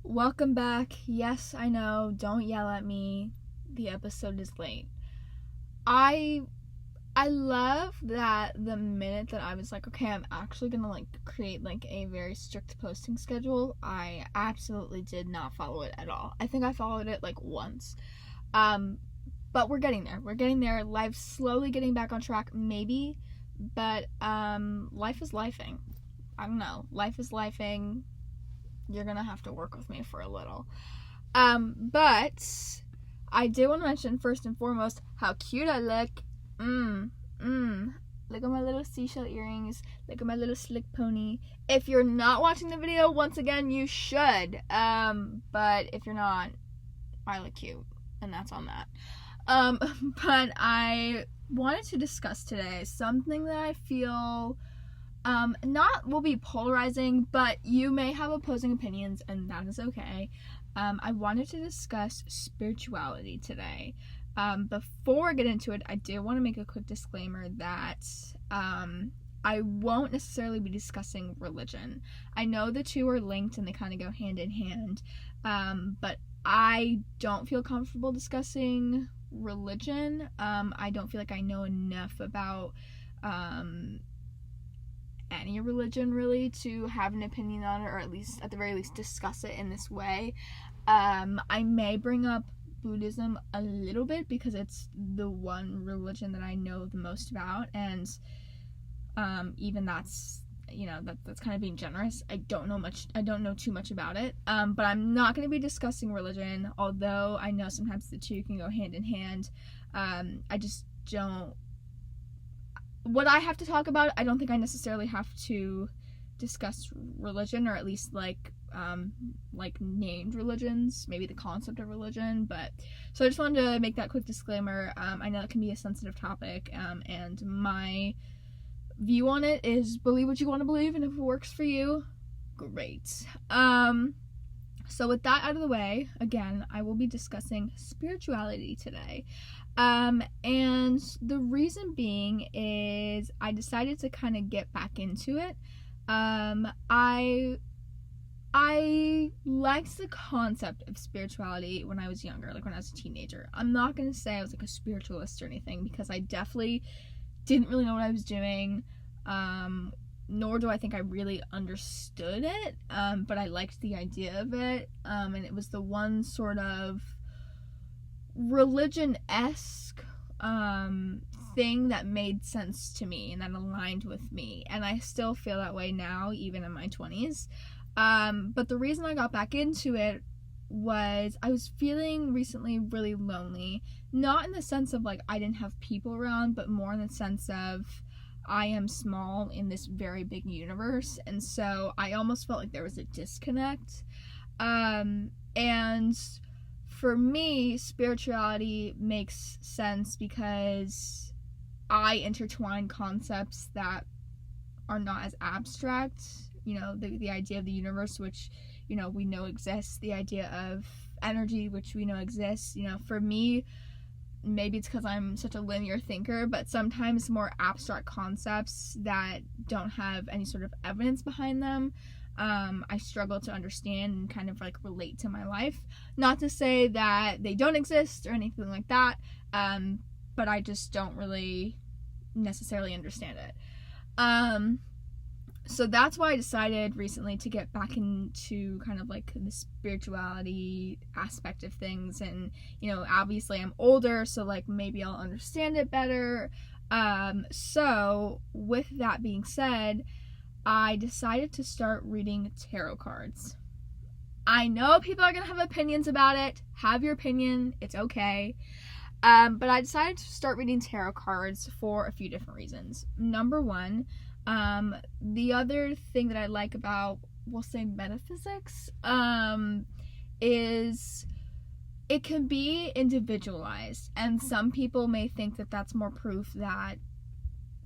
Welcome back. Yes, I know. Don't yell at me. The episode is late. I I love that the minute that I was like, okay, I'm actually gonna create a very strict posting schedule, I absolutely did not follow it at all. I think I followed it once. Um, but we're getting there. We're getting there. Life's slowly getting back on track, maybe, but life is lifing. I don't know. Life is lifing. You're gonna have to work with me for a little. But I do want to mention first and foremost how cute I look. Look at my little seashell earrings. Look at my little slick pony. If you're not watching the video, once again, you should. But if you're not, I look cute, and that's on that. But I wanted to discuss today something that I feel not will be polarizing, but you may have opposing opinions, and that is okay. I wanted to discuss spirituality today. Before I get into it, I do want to make a quick disclaimer that I won't necessarily be discussing religion. I know the two are linked and they kind of go hand in hand, but I don't feel comfortable discussing religion. I don't feel like I know enough about any religion really to have an opinion on it, or at the very least discuss it in this way. I may bring up Buddhism a little bit because it's the one religion that I know the most about, and even that's that's kind of being generous. I don't know too much about it, but I'm not going to be discussing religion, although I know sometimes the two can go hand in hand. I just don't. What I have to talk about, I don't think I necessarily have to discuss religion, or at least named religions, maybe the concept of religion. But so I just wanted to make that quick disclaimer. I know it can be a sensitive topic, and my view on it is believe what you want to believe, and if it works for you, great. So with that out of the way, again, I will be discussing spirituality today. And the reason being is I decided to kind of get back into it. I liked the concept of spirituality when I was younger, when I was a teenager. I'm not going to say I was a spiritualist or anything, because I definitely didn't really know what I was doing. Nor do I think I really understood it, but I liked the idea of it, and it was the one sort of religion-esque thing that made sense to me and that aligned with me, and I still feel that way now, even in my 20s. But the reason I got back into it was I was feeling recently really lonely, not in the sense of I didn't have people around, but more in the sense of I am small in this very big universe, and so I almost felt like there was a disconnect. And for me, spirituality makes sense because I intertwine concepts that are not as abstract. The idea of the universe, which we know exists, the idea of energy, which we know exists. For me, maybe it's because I'm such a linear thinker, but sometimes more abstract concepts that don't have any sort of evidence behind them, I struggle to understand and kind of relate to my life. Not to say that they don't exist or anything like that, but I just don't really necessarily understand it. So that's why I decided recently to get back into kind of the spirituality aspect of things. And, obviously I'm older, so maybe I'll understand it better. So with that being said, I decided to start reading tarot cards. I know people are going to have opinions about it. Have your opinion. It's okay. But I decided to start reading tarot cards for a few different reasons. Number one, the other thing that I like about, we'll say, metaphysics, is it can be individualized, and some people may think that that's more proof that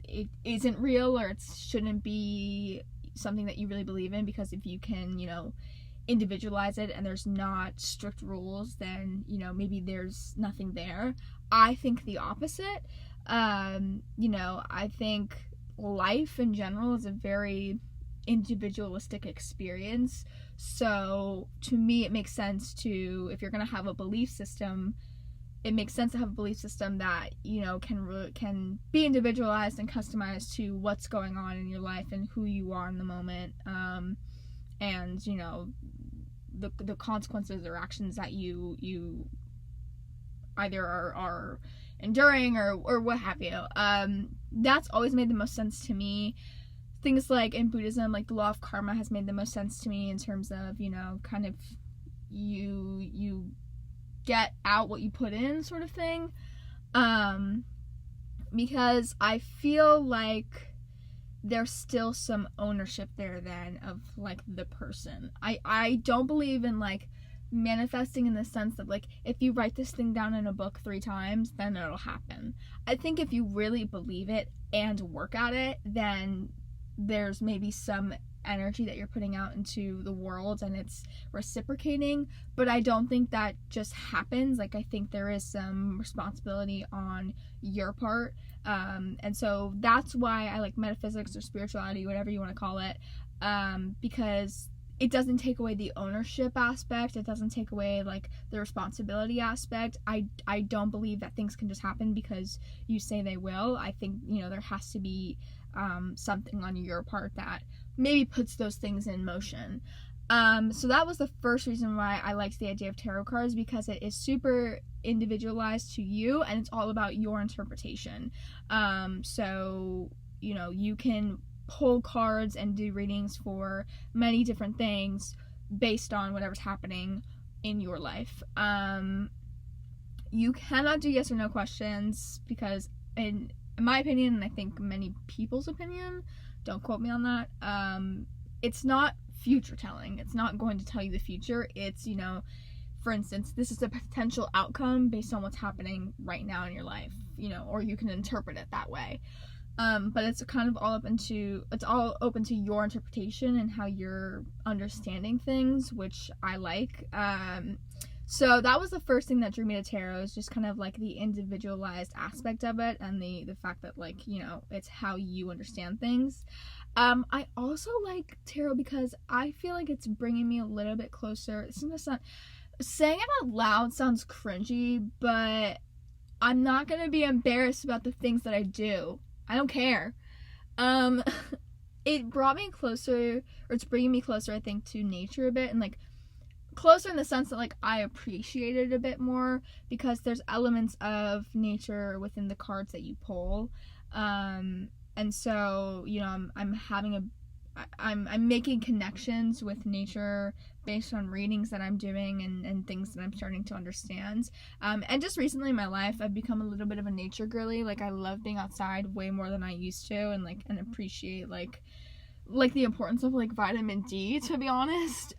it isn't real, or it shouldn't be something that you really believe in, because if you can, individualize it and there's not strict rules, then, maybe there's nothing there. I think the opposite. I think life in general is a very individualistic experience. So to me, it makes sense to, if you're going to have a belief system, it makes sense to have a belief system that, you know, can be individualized and customized to what's going on in your life and who you are in the moment, and, you know, the consequences or actions that you either are enduring or what have you. That's always made the most sense to me. Things like in Buddhism, like the law of karma has made the most sense to me in terms of, you know, kind of you get out what you put in, sort of thing. Because I feel like there's still some ownership there then of, like, the person. I don't believe in, like, manifesting in the sense that, like, if you write this thing down in a book 3 times, then it'll happen. I think if you really believe it and work at it, then there's maybe some energy that you're putting out into the world and it's reciprocating, but I don't think that just happens. Like, I think there is some responsibility on your part, and so that's why I like metaphysics or spirituality, whatever you want to call it, because it doesn't take away the ownership aspect, it doesn't take away, like, the responsibility aspect. I don't believe that things can just happen because you say they will. I think, you know, there has to be something on your part that maybe puts those things in motion. So that was the first reason why I liked the idea of tarot cards, because it is super individualized to you and it's all about your interpretation. So, you know, you can pull cards and do readings for many different things based on whatever's happening in your life. You cannot do yes or no questions because, in my opinion, and I think many people's opinion, don't quote me on that, it's not future telling. It's not going to tell you the future. It's, you know, for instance, this is a potential outcome based on what's happening right now in your life, you know, or you can interpret it that way. But it's kind of all open to your interpretation and how you're understanding things, which I like. So that was the first thing that drew me to tarot, is just kind of like the individualized aspect of it and the fact that, like, you know, it's how you understand things. I also like tarot because I feel like it's bringing me a little bit closer. It's not, saying it out loud sounds cringy, but I'm not going to be embarrassed about the things that I do. I don't care. It brought me closer, or it's bringing me closer, I think, to nature a bit, and, like, closer in the sense that, like, I appreciate it a bit more because there's elements of nature within the cards that you pull. And so, you know, I'm making connections with nature based on readings that I'm doing and things that I'm starting to understand. And just recently in my life, I've become a little bit of a nature girly. Like, I love being outside way more than I used to, and appreciate, like the importance of, like, vitamin D, to be honest.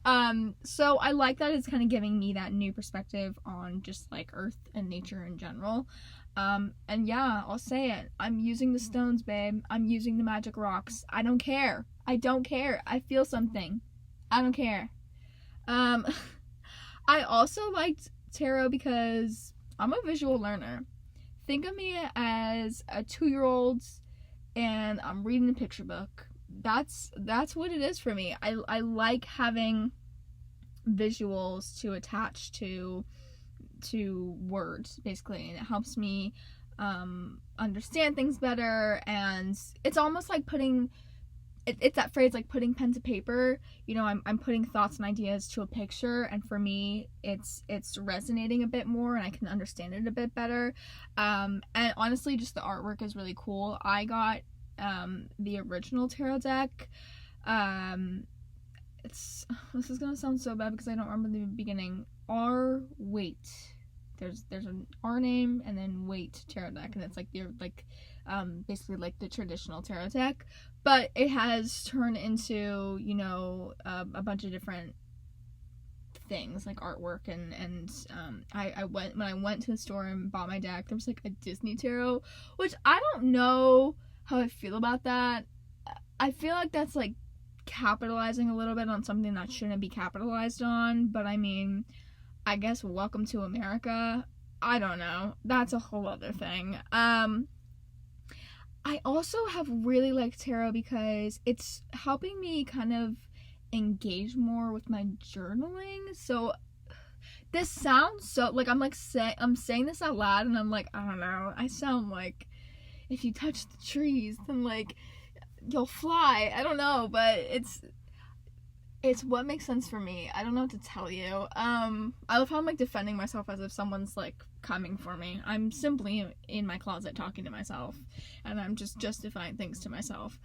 So I like that it's kind of giving me that new perspective on just, like, earth and nature in general. And yeah, I'll say it. I'm using the stones, babe. I'm using the magic rocks. I don't care. I don't care. I feel something. I don't care. I also liked tarot because I'm a visual learner. Think of me as a 2-year-old and I'm reading a picture book. That's what it is for me. I like having visuals to attach to words, basically, and it helps me understand things better. And it's almost like it's that phrase, like, putting pen to paper. You know, I'm putting thoughts and ideas to a picture, and for me it's resonating a bit more and I can understand it a bit better. And honestly, just the artwork is really cool. I got the original tarot deck. This is gonna sound so bad because I don't remember the beginning. There's an R name and then Wait tarot deck, and it's like basically like the traditional tarot deck, but it has turned into, you know, a bunch of different things like artwork, and when I went to the store and bought my deck, there was like a Disney tarot, which I don't know how I feel about that. I feel like that's like capitalizing a little bit on something that shouldn't be capitalized on, but I mean, I guess welcome to America. I don't know. That's a whole other thing. I also have really liked tarot because it's helping me kind of engage more with my journaling. So this sounds so like I'm saying this out loud and I'm like, I don't know, I sound like if you touch the trees then like you'll fly. I don't know, but it's what makes sense for me. I don't know what to tell you. I love how I'm like defending myself as if someone's like coming for me. I'm simply in my closet talking to myself, and I'm just justifying things to myself.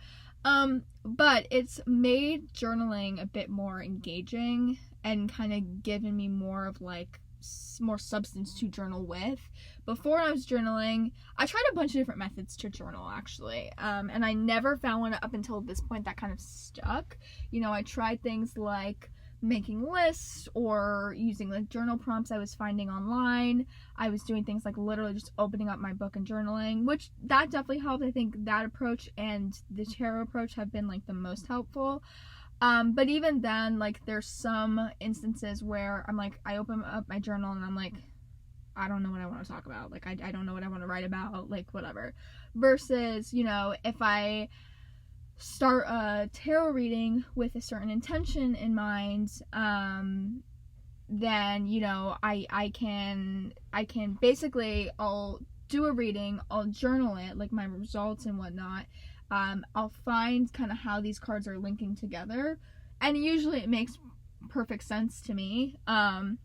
But it's made journaling a bit more engaging and kind of given me more of like more substance to journal with. Before I was journaling, I tried a bunch of different methods to journal actually, and I never found one up until this point that kind of stuck. You know, I tried things like making lists or using like journal prompts I was finding online. I was doing things like literally just opening up my book and journaling, which that definitely helped. I think that approach and the tarot approach have been like the most helpful. But even then, like, there's some instances where I'm like, I open up my journal and I'm like, I don't know what I want to talk about. Like, I don't know what I want to write about, like, whatever. Versus, you know, if I start a tarot reading with a certain intention in mind, then, you know, I can basically, I'll do a reading, I'll journal it, like, my results and whatnot. I'll find kind of how these cards are linking together, and usually it makes perfect sense to me. And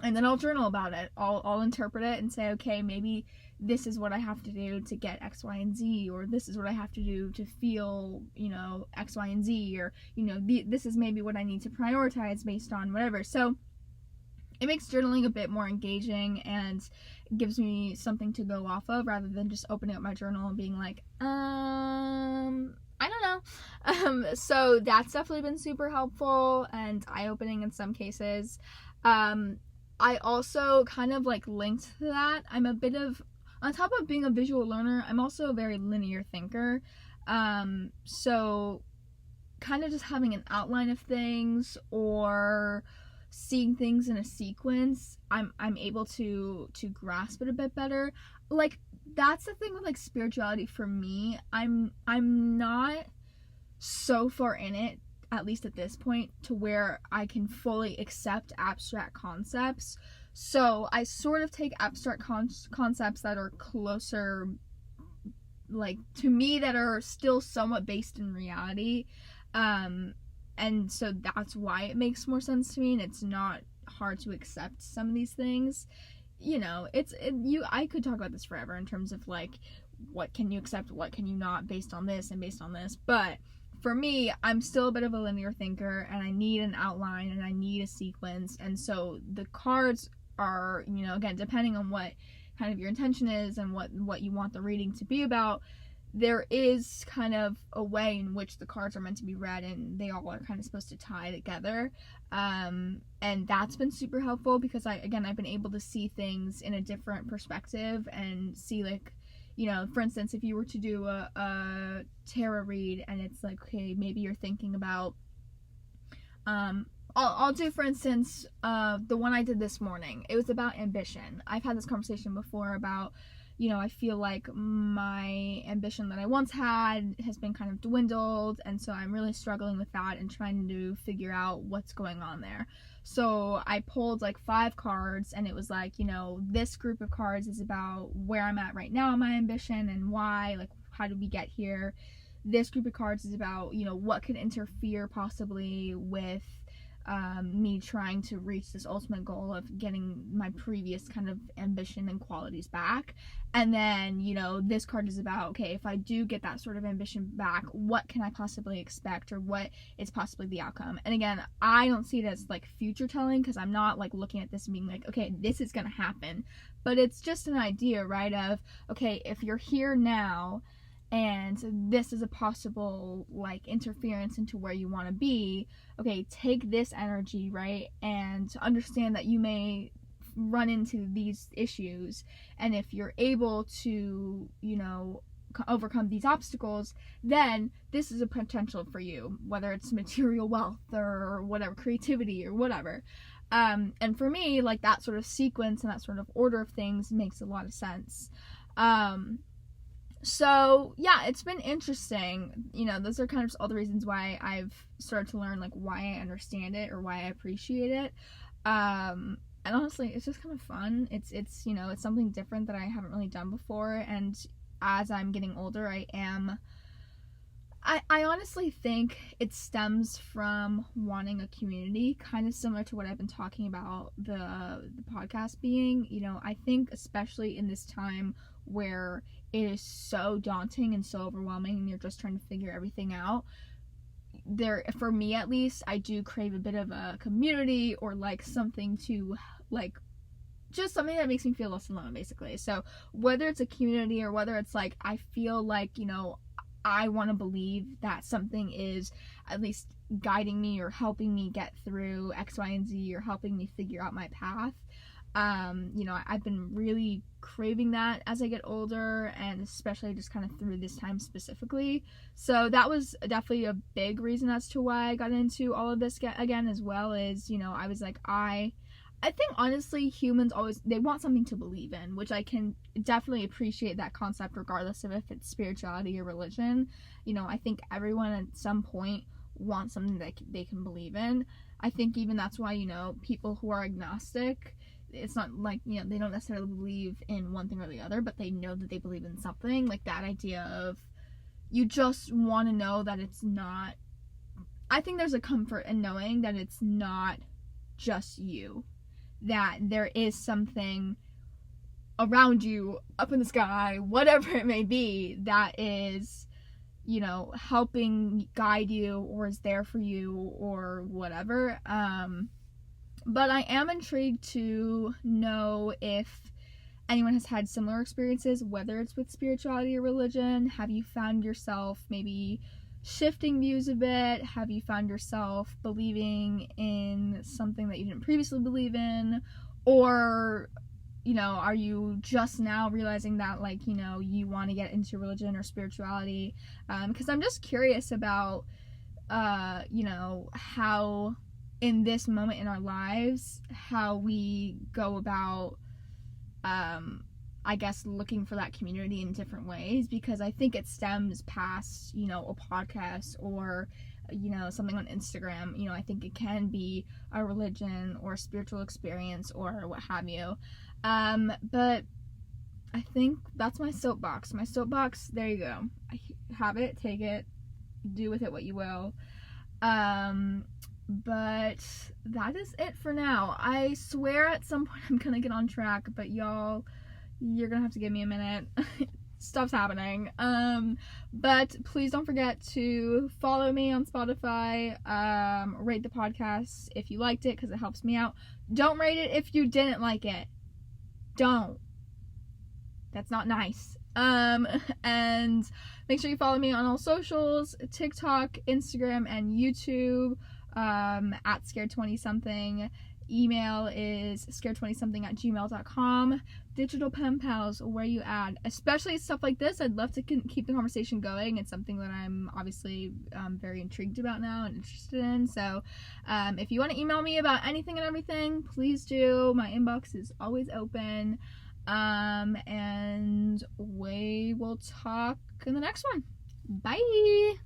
then I'll journal about it. I'll interpret it and say, okay, maybe this is what I have to do to get X, Y, and Z, or this is what I have to do to feel, you know, X, Y, and Z, or, you know, this is maybe what I need to prioritize based on whatever. So it makes journaling a bit more engaging and gives me something to go off of rather than just opening up my journal and being like, I don't know. So that's definitely been super helpful and eye-opening in some cases. I also kind of like linked to that. I'm a bit of, on top of being a visual learner, I'm also a very linear thinker. So kind of just having an outline of things or seeing things in a sequence, I'm able to grasp it a bit better. Like, that's the thing with like spirituality for me. I'm not so far in it, at least at this point, to where I can fully accept abstract concepts. So I sort of take abstract concepts that are closer, like, to me, that are still somewhat based in reality. And so that's why it makes more sense to me, and it's not hard to accept some of these things. You know, I could talk about this forever in terms of like, what can you accept, what can you not, based on this and based on this. But for me, I'm still a bit of a linear thinker, and I need an outline and I need a sequence. And so the cards are, you know, again, depending on what kind of your intention is and what you want the reading to be about, there is kind of a way in which the cards are meant to be read, and they all are kind of supposed to tie together. And that's been super helpful because I've been able to see things in a different perspective and see, like, you know, for instance, if you were to do a tarot read and it's like, okay, maybe you're thinking about, I'll do, for instance, the one I did this morning. It was about ambition. I've had this conversation before about, you know, I feel like my ambition that I once had has been kind of dwindled, and so I'm really struggling with that and trying to figure out what's going on there. So I pulled like 5 cards, and it was like, you know, this group of cards is about where I'm at right now in my ambition and why, like, how did we get here. This group of cards is about, you know, what could interfere possibly with me trying to reach this ultimate goal of getting my previous kind of ambition and qualities back. And then, you know, this card is about, okay, if I do get that sort of ambition back, what can I possibly expect, or what is possibly the outcome? And again, I don't see it as like future telling, because I'm not like looking at this and being like, okay, this is gonna happen, but it's just an idea, right, of, okay, if you're here now and this is a possible like interference into where you want to be, okay, take this energy, right, and understand that you may run into these issues, and if you're able to, you know, overcome these obstacles, then this is a potential for you, whether it's material wealth or whatever, creativity or whatever. And for me, like, that sort of sequence and that sort of order of things makes a lot of sense. So yeah, it's been interesting. You know, those are kind of just all the reasons why I've started to learn, like, why I understand it or why I appreciate it. And honestly, it's just kind of fun. It's you know, it's something different that I haven't really done before. And as I'm getting older, I honestly think it stems from wanting a community, kind of similar to what I've been talking about the podcast being. You know, I think especially in this time where it is so daunting and so overwhelming and you're just trying to figure everything out, there, for me at least, I do crave a bit of a community, or like something to, like, just something that makes me feel less alone, basically. So whether it's a community or whether it's like I feel like, you know, I want to believe that something is at least guiding me or helping me get through X, Y, and Z, or helping me figure out my path. You know, I've been really craving that as I get older, and especially just kind of through this time specifically. So that was definitely a big reason as to why I got into all of this again, as well as, you know, I was like, I think honestly humans always, they want something to believe in, which I can definitely appreciate that concept regardless of if it's spirituality or religion. You know, I think everyone at some point wants something that they can believe in. I think even that's why, you know, people who are agnostic, it's not like, you know, they don't necessarily believe in one thing or the other, but they know that they believe in something. Like that idea of, you just want to know that it's not, I think there's a comfort in knowing that it's not just you, that there is something around you, up in the sky, whatever it may be, that is, you know, helping guide you or is there for you or whatever. But I am intrigued to know if anyone has had similar experiences, whether it's with spirituality or religion. Have you found yourself maybe shifting views a bit? Have you found yourself believing in something that you didn't previously believe in? Or, you know, are you just now realizing that, like, you know, you want to get into religion or spirituality? Because I'm just curious about, you know, how in this moment in our lives, how we go about, I guess, looking for that community in different ways, because I think it stems past, you know, a podcast or, you know, something on Instagram. You know, I think it can be a religion or a spiritual experience or what have you. But I think that's my soapbox. My soapbox, there you go. I have it, take it, do with it what you will. But that is it for now. I swear at some point I'm gonna get on track, but y'all, you're gonna have to give me a minute. Stuff's happening. But please don't forget to follow me on Spotify. Rate the podcast if you liked it, because it helps me out. Don't rate it if you didn't like it. Don't. That's not nice. And make sure you follow me on all socials: TikTok, Instagram, and YouTube. At scared20something. Email is scared20something@gmail.com. Digital pen pals, where you add, especially stuff like this. I'd love to keep the conversation going. It's something that I'm obviously very intrigued about now and interested in. So if you want to email me about anything and everything, please do. My inbox is always open. And we will talk in the next one. Bye.